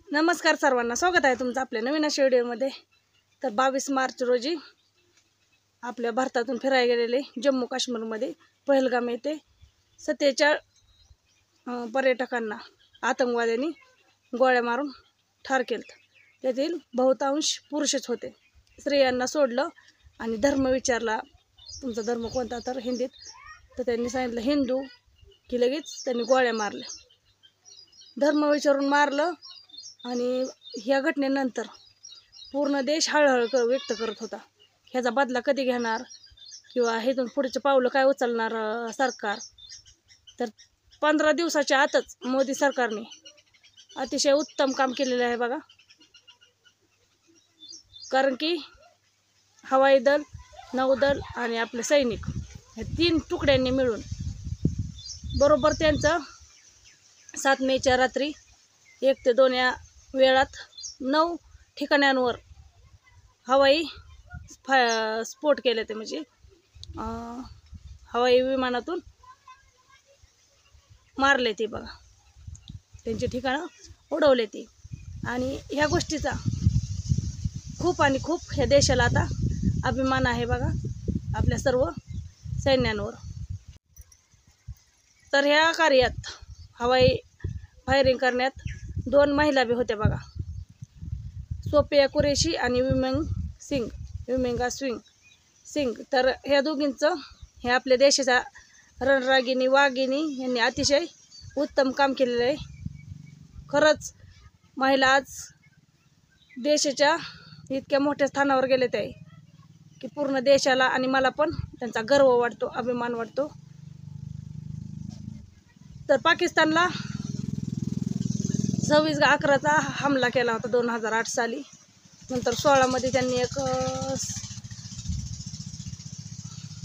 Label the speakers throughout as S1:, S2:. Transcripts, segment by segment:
S1: नमस्कार सर्वांना, स्वागत आहे तुमचं आपल्या नवीन अशा व्हिडिओमध्ये। तर 22 मार्च रोजी आपल्या भारतातून फिरायला गेलेले जम्मू काश्मीरमध्ये पहलगाम येथे 47 पर्यटकांना आतंकवाद्यांनी गोळ्या मारून ठार केलं। त्यातील बहुतांश पुरुषच होते। स्त्रियांना सोडलं आणि धर्म विचारला, तुमचा धर्म कोणता, तर हिंदीत, तर त्यांनी सांगितलं हिंदू, की लगेच त्यांनी गोळ्या मारल्या। धर्म विचारून मारलं आणि ह्या घटनेनंतर पूर्ण देश हळहळ व्यक्त करत होता। ह्याचा बदला कधी घेणार किंवा हेतून पुढचे पावलं काय उचलणार सरकार। तर 15 दिवसाच्या आतच मोदी सरकारने अतिशय उत्तम काम केलेलं आहे बघा। कारण की हवाई दल, नौदल आणि आपले सैनिक हे 3 तुकड्यांनी मिळून बरोबर त्यांचं 7 मेच्या रात्री 1 ते 2 या वेळात 9 ठिकाणांवर हवाई स्फोट केले। ते म्हणजे हवाई विमानातून मारले ते बघा, त्यांचे ठिकाणं उडवले ते। आणि ह्या गोष्टीचा खूप आणि खूप ह्या देशाला आता अभिमान आहे बघा, आपल्या सर्व सैन्यांवर। तर ह्या कार्यात हवाई फायरिंग करण्यात 2 महिला बी होत्या बघा, सोफिया कुरेशी आणि विमेंगा सिंग। तर ह्या दोघींचं हे आपल्या देशाच्या रणरागिणी वाघिणी यांनी अतिशय उत्तम काम केलेलं आहे। खरंच महिला आज देशाच्या इतक्या मोठ्या स्थानावर गेलेत आहे की पूर्ण देशाला आणि मला पण त्यांचा गर्व वाटतो, अभिमान वाटतो। तर पाकिस्तानला 26/11चा हमला केला होता 2008 साली। नंतर 16 मध्ये त्यांनी एक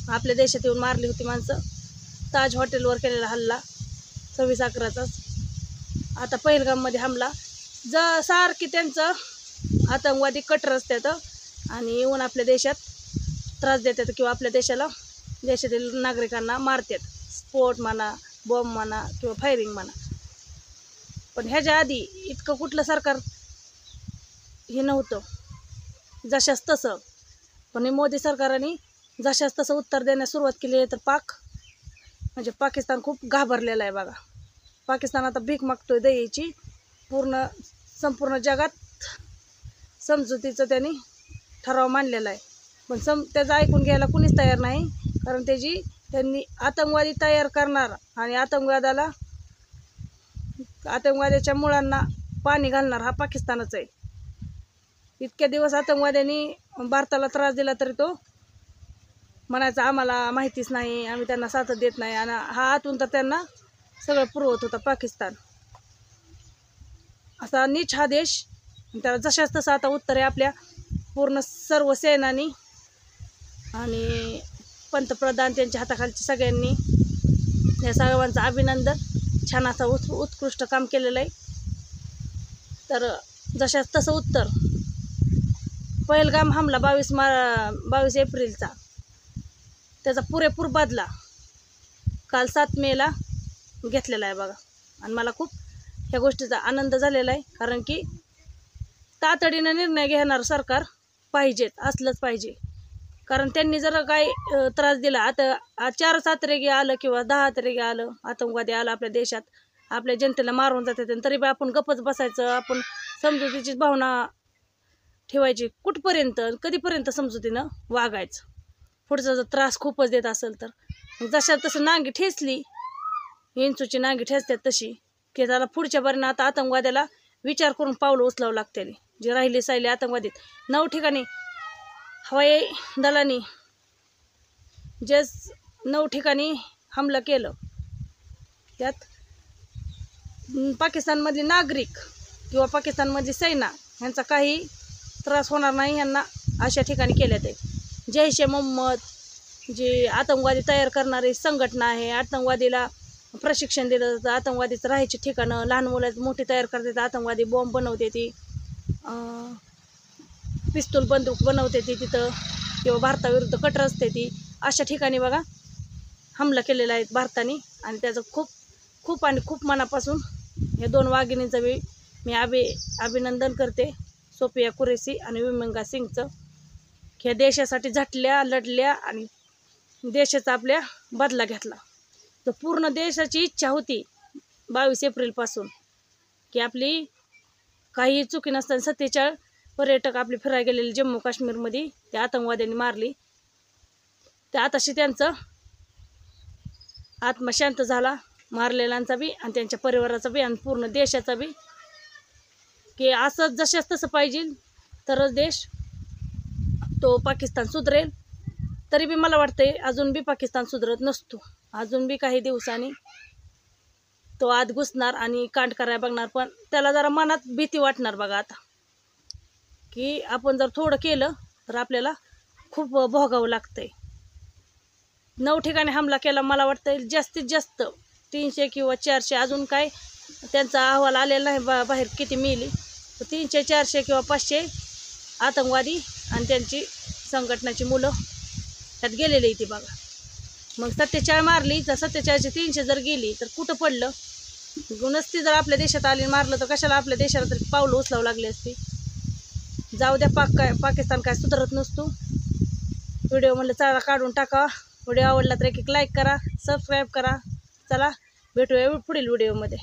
S1: आपल्या देशात येऊन मारली होती माणसं। ताज हॉटेलवर केलेला हल्ला 26/11चा। आता पहलगाममध्ये हमला, सारखी त्यांचं आतंकवादी कट रस्त्यात आणि येऊन आपल्या देशात त्रास देतात किंवा आपल्या देशातील नागरिकांना मारतात, स्फोट म्हणा, बॉम्ब म्हणा किंवा फायरिंग म्हणा। पण ह्याच्या आधी इतकं कुठलं सरकार हे नव्हतं, जशास तसं। पण मोदी सरकारने जशास तसं उत्तर देण्यास सुरुवात केली आहे। तर पाकिस्तान खूप घाबरलेला आहे बघा। पाकिस्तान आता भीक मागतोय दयेची। संपूर्ण जगात समजुतीचं त्यांनी ठराव मांडलेला आहे, पण त्याचं ऐकून घ्यायला कुणीच तयार नाही। कारण त्यांनी आतंकवादी तयार करणार आणि आतंकवाद्याच्या मुळांना पाणी घालणार हा पाकिस्तानच आहे। इतक्या दिवस आतंकवाद्यांनी भारताला त्रास दिला तरी तो म्हणायचा आम्हाला माहितीच नाही, आम्ही त्यांना साथ देत नाही, आणि हा आतून तर त्यांना सगळं पुरवत होता पाकिस्तान। असा नीच हा देश, त्याला जशाच तसं आता उत्तर आहे आपल्या पूर्ण सर्व सेनानी आणि पंतप्रधान त्यांच्या हाताखालच्या सगळ्यांनी। या सर्वांचं अभिनंदन, छान असं उत्कृष्ट काम केलेलं आहे। तर जशाच तसं उत्तर पहलगाम हमला 22 एप्रिलचा, त्याचा पुरेपूर बदला काल 7 मेला घेतलेला आहे बघा। आणि मला खूप ह्या गोष्टीचा आनंद झालेला आहे, कारण की तातडीनं निर्णय घेणार सरकार असलंच पाहिजे। कारण त्यांनी जर काही त्रास दिला, आता 4 सातरेगी आलं किंवा 10 तारेगी आलं, आतंकवादी आला आपल्या देशात, आपल्या जनतेला मारून जातात, तरी बी आपण गप्पच बसायचं, आपण समजुतीची भावना ठेवायची। कुठपर्यंत, कधीपर्यंत समजुतीनं वागायचं? पुढचा जर त्रास खूपच देत असेल तर जशा तसं नांगी ठेचली, इंचूची नांगी ठेचतात तशी, की त्याला पुढच्या बारीनं आता आतंकवाद्याला विचार करून पावलं उचलावं लागते। जे राहिले साहिले आतंकवादी 9 ठिकाणी हवाई दलांनी 9 ठिकाणी हमला केलं, त्यात पाकिस्तानमधले नागरिक किंवा पाकिस्तानमधली सेना यांचा काही त्रास होणार नाही, यांना अशा ठिकाणी केले ते। जैश ए मोहम्मद जी आतंकवादी तयार करणारी संघटना आहे, आतंकवादीला प्रशिक्षण दिलं जातं, आतंकवादीचं राहायची ठिकाणं, लहान मुलं मोठी तयार करतात, आतंकवादी बॉम्ब बनवते ती, पिस्तूल बंदूक बनवते ती तिथं, किंवा भारताविरुद्ध कट रस्ते ती, अशा ठिकाणी बघा हमला केलेला आहे भारताने। आणि त्याचं खूप खूप आणि खूप मनापासून या 2 वाघिणींचा बी मी अभिनंदन करते सोफिया कुरेशी आणि विमंगा सिंगचं. ह्या देशासाठी झटल्या, लढल्या आणि देशाचा आपल्या बदला घेतला. तर पूर्ण देशाची इच्छा होती 22 एप्रिलपासून की आपली काही चुकी नसताना 47 पर्यटक आपले फिरायला गेलेले जम्मू काश्मीरमध्ये त्या आतंकवाद्यांनी मारली. त्या आताशी त्यांचं आत्मा शांत झाला, मारलेल्यांचा बी आणि त्यांच्या परिवाराचा बी आणि पूर्ण देशाचा बी, की असं जशाच तसं पाहिजे तरच देश तो पाकिस्तान सुधरेल. तरी बी मला वाटतंय अजून बी पाकिस्तान सुधरत नसतो. अजून बी काही दिवसांनी तो आत घुसणार आणि कांड करायला बघणार. पण त्याला जरा मनात भीती वाटणार बघा आता, की आपण जर थोडं केलं तर आपल्याला खूप भोगावं लागतंय. 9 ठिकाणी हमला केला. मला वाटतं जास्तीत जास्त 300 किंवा 400, अजून काय त्यांचा अहवाल आलेला नाही बाहेर किती मेली. 300, 400 किंवा 500 आतंकवादी आणि त्यांची संघटनाची मुलं त्यात गेलेली ती बघा. मग 47 मारली तर 47ची 300 जर गेली तर कुठं पडलं. नसती जर आपल्या देशात आली मारलं तर कशाला आपल्या देशाला तरी पावलं उचलावं लागली असती. जाऊ द्या, पाकिस्तान काय सुधारत नसतो. व्हिडिओ म्हणलं चला काढून टाका. व्हिडिओ आवडला तर एक लाईक करा, सबस्क्राईब करा. चला भेटूया पुढील व्हिडिओमध्ये.